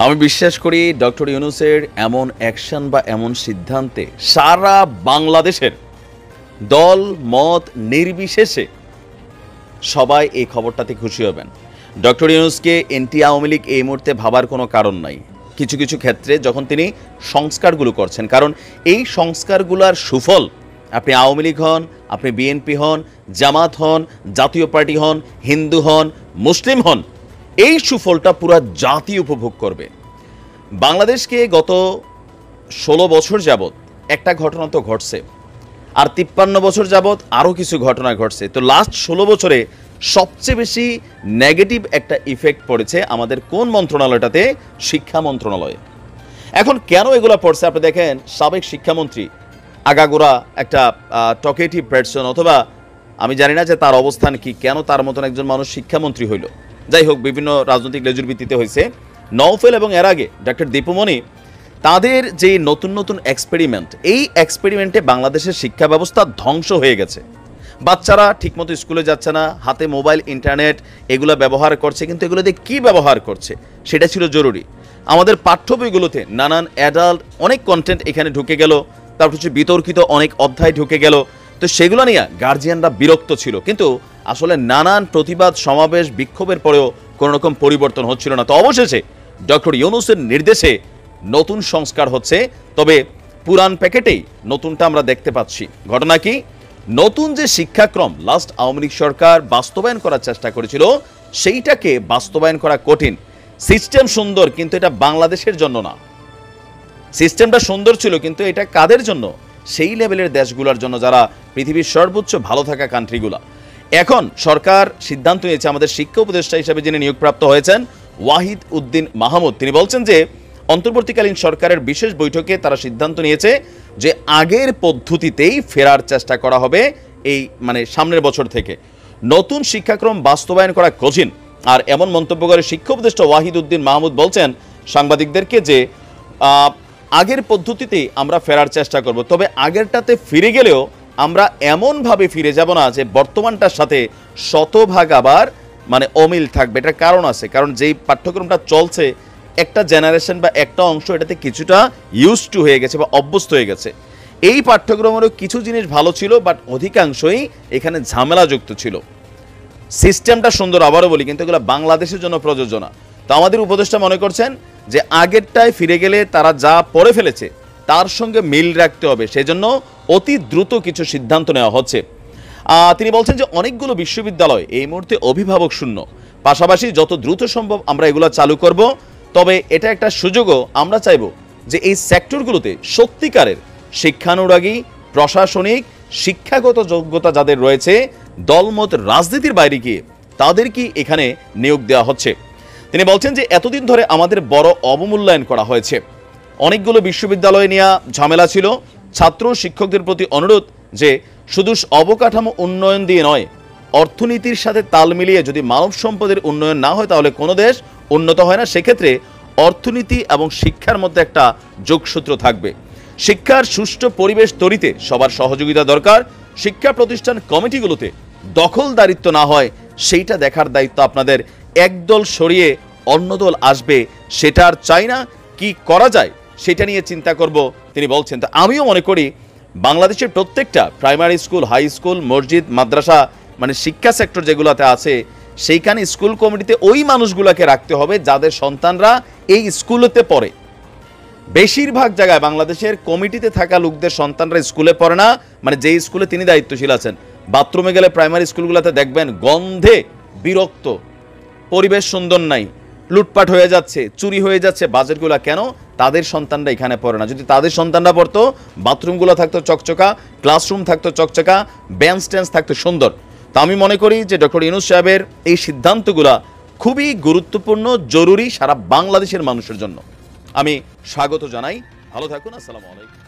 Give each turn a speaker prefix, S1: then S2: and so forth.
S1: আমি বিশ্বাস করি ডক্টর ইউনূসের এমন অ্যাকশন বা এমন সিদ্ধান্তে সারা বাংলাদেশের দল মত নির্বিশেষে সবাই এই খবরটাতে খুশি হবেন। ডক্টর ইউনূসকে এনটি আওয়ামী লীগ এই মুহূর্তে ভাবার কোনো কারণ নাই। কিছু কিছু ক্ষেত্রে যখন তিনি সংস্কারগুলো করছেন, কারণ এই সংস্কারগুলোর সুফল আপনি আওয়ামী লীগ হন, আপনি বিএনপি হন, জামাত হন, জাতীয় পার্টি হন, হিন্দু হন, মুসলিম হন, এই সুফলটা পুরা জাতি উপভোগ করবে। বাংলাদেশকে গত 16 বছর যাবৎ একটা ঘটনা তো ঘটছে, আর 53 বছর যাবৎ আরও কিছু ঘটনা ঘটছে। তো লাস্ট 16 বছরে সবচেয়ে বেশি নেগেটিভ একটা ইফেক্ট পড়েছে আমাদের কোন মন্ত্রণালয়টাতে? শিক্ষা মন্ত্রণালয়ে। এখন কেন এগুলো পড়ছে? আপনি দেখেন, সাবেক শিক্ষামন্ত্রী আগাগোড়া একটা টকেটিভ পারসন, অথবা আমি জানি না যে তার অবস্থান কি, কেন তার মতন একজন মানুষ শিক্ষামন্ত্রী হইল। যাই হোক, বিভিন্ন রাজনৈতিক লেজুর ভিত্তিতে হয়েছে। নওফেল এবং এর আগে ডক্টর দীপুমণি, তাদের যে নতুন নতুন এক্সপেরিমেন্ট, এই এক্সপেরিমেন্টে বাংলাদেশের শিক্ষা ব্যবস্থা ধ্বংস হয়ে গেছে। বাচ্চারা ঠিকমতো স্কুলে যাচ্ছে না, হাতে মোবাইল, ইন্টারনেট এগুলো ব্যবহার করছে, কিন্তু এগুলো দিয়ে কী ব্যবহার করছে সেটা ছিল জরুরি। আমাদের পাঠ্য বইগুলোতে নানান অ্যাডাল্ট অনেক কন্টেন্ট এখানে ঢুকে গেল, তারপর হচ্ছে বিতর্কিত অনেক অধ্যায় ঢুকে গেল। তো সেগুলো নিয়ে গার্জিয়ানরা বিরক্ত ছিল, কিন্তু আসলে নানান প্রতিবাদ সমাবেশ বিক্ষোভের পরেও কোনো রকম পরিবর্তন হচ্ছিল না। তো অবশেষে ডক্টর ইউনূসের নির্দেশে নতুন সংস্কার হচ্ছে, তবে পুরান প্যাকেটেই নতুনটা আমরা দেখতে পাচ্ছি। ঘটনা কি? নতুন যে শিক্ষাক্রম লাস্ট আওয়ামী লীগ সরকার বাস্তবায়ন করার চেষ্টা করেছিল, সেইটাকে বাস্তবায়ন করা কঠিন। সিস্টেম সুন্দর, কিন্তু এটা বাংলাদেশের জন্য না। সিস্টেমটা সুন্দর ছিল, কিন্তু এটা কাদের জন্য? সেই লেভেলের দেশগুলোর জন্য, যারা পৃথিবীর সর্বোচ্চ ভালো থাকা কান্ট্রিগুলা। এখন সরকার সিদ্ধান্ত নিয়েছে, আমাদের শিক্ষা উপদেষ্টা হিসেবে যিনি নিয়োগপ্রাপ্ত হয়েছেন ওয়াহিদ উদ্দিন মাহমুদ, তিনি বলছেন যে অন্তর্বর্তীকালীন সরকারের বিশেষ বৈঠকে তারা সিদ্ধান্ত নিয়েছে যে আগের পদ্ধতিতেই ফেরার চেষ্টা করা হবে। এই সামনের বছর থেকে নতুন শিক্ষাক্রম বাস্তবায়ন করা কঠিন। আর এমন মন্তব্য করে শিক্ষা উপদেষ্টা ওয়াহিদ উদ্দিন মাহমুদ বলছেন সাংবাদিকদেরকে যে আগের পদ্ধতিতেই আমরা ফেরার চেষ্টা করব, তবে আগেরটাতে ফিরে গেলেও আমরা এমনভাবে ফিরে যাব না যে বর্তমানটার সাথে শতভাগ আবার অমিল থাকবে। এটার কারণ আছে, কারণ যেই পাঠ্যক্রমটা চলছে, একটা জেনারেশন বা একটা অংশ এটাতে কিছুটা ইউজ টু হয়ে গেছে বা অভ্যস্ত হয়ে গেছে। এই পাঠ্যক্রমেরও কিছু জিনিস ভালো ছিল, বাট অধিকাংশই এখানে ঝামেলাযুক্ত ছিল। সিস্টেমটা সুন্দর, আবারও বলি, কিন্তু এগুলো বাংলাদেশের জন্য প্রযোজ্য না। তো আমাদের উপদেষ্টা মনে করছেন যে আগেরটায় ফিরে গেলে তারা যা পড়ে ফেলেছে তার সঙ্গে মিল রাখতে হবে, সেজন্য অতি দ্রুত কিছু সিদ্ধান্ত নেওয়া হচ্ছে। তিনি বলছেন যে অনেকগুলো বিশ্ববিদ্যালয় এই মুহূর্তে অভিভাবক শূন্য, পাশাপাশি যত দ্রুত সম্ভব আমরা এগুলো চালু করব। তবে এটা একটা সুযোগও, আমরা চাইব যে এই সেক্টরগুলোতে সত্যিকারের শিক্ষানুরাগী, প্রশাসনিক, শিক্ষাগত যোগ্যতা যাদের রয়েছে, দলমত রাজনীতির বাইরে গিয়ে তাদেরকে এখানে নিয়োগ দেওয়া হচ্ছে। তিনি বলছেন যে এতদিন ধরে আমাদের বড় অবমূল্যায়ন করা হয়েছে, অনেকগুলো বিশ্ববিদ্যালয় নিয়ে ঝামেলা ছিল। ছাত্র শিক্ষকদের প্রতি অনুরোধ যে শুধু অবকাঠামো উন্নয়ন দিয়ে নয়, অর্থনীতির সাথে তাল মিলিয়ে যদি মানব সম্পদের উন্নয়ন না হয় তাহলে কোনো দেশ উন্নত হয় না। সেক্ষেত্রে অর্থনীতি এবং শিক্ষার মধ্যে একটা যোগসূত্র থাকবে। শিক্ষার সুষ্ঠু পরিবেশ তৈরিতে সবার সহযোগিতা দরকার। শিক্ষা প্রতিষ্ঠান কমিটিগুলোতে দখলদারিত্ব না হয় সেইটা দেখার দায়িত্ব আপনাদের। একদল সরিয়ে অন্য দল আসবে, সেটা আর চাই না। কি করা যায় সেটা নিয়ে চিন্তা করব, তিনি বলছেন। তো আমিও মনে করি বাংলাদেশের প্রত্যেকটা প্রাইমারি স্কুল, হাই স্কুল, মসজিদ, মাদ্রাসা, শিক্ষা সেক্টর যেগুলোতে আছে, সেইখানে স্কুল কমিটিতে ওই মানুষগুলোকে রাখতে হবে যাদের সন্তানরা এই স্কুলেতে পড়ে। বেশিরভাগ জায়গায় বাংলাদেশের কমিটিতে থাকা লোকদের সন্তানরা স্কুলে পড়ে না। যেই স্কুলে তিনি দায়িত্বশীল আছেন, বাথরুমে গেলে প্রাইমারি স্কুলগুলোতে দেখবেন গন্ধে বিরক্ত, পরিবেশ সুন্দর নাই, লুটপাট হয়ে যাচ্ছে, চুরি হয়ে যাচ্ছে বাজেটগুলো। কেন? তাদের সন্তানরা এখানে পড়ে না। যদি তাদের সন্তানরা পড়তো, বাথরুমগুলো থাকতো চকচকা, ক্লাসরুম থাকতো চকচকা, বেঞ্চ টেন্স থাকতো সুন্দর। তো আমি মনে করি যে ডক্টর ইউনূস সাহেবের এই সিদ্ধান্তগুলো খুবই গুরুত্বপূর্ণ, জরুরি সারা বাংলাদেশের মানুষের জন্য। আমি স্বাগত জানাই। ভালো থাকুন। আসসালামু আলাইকুম।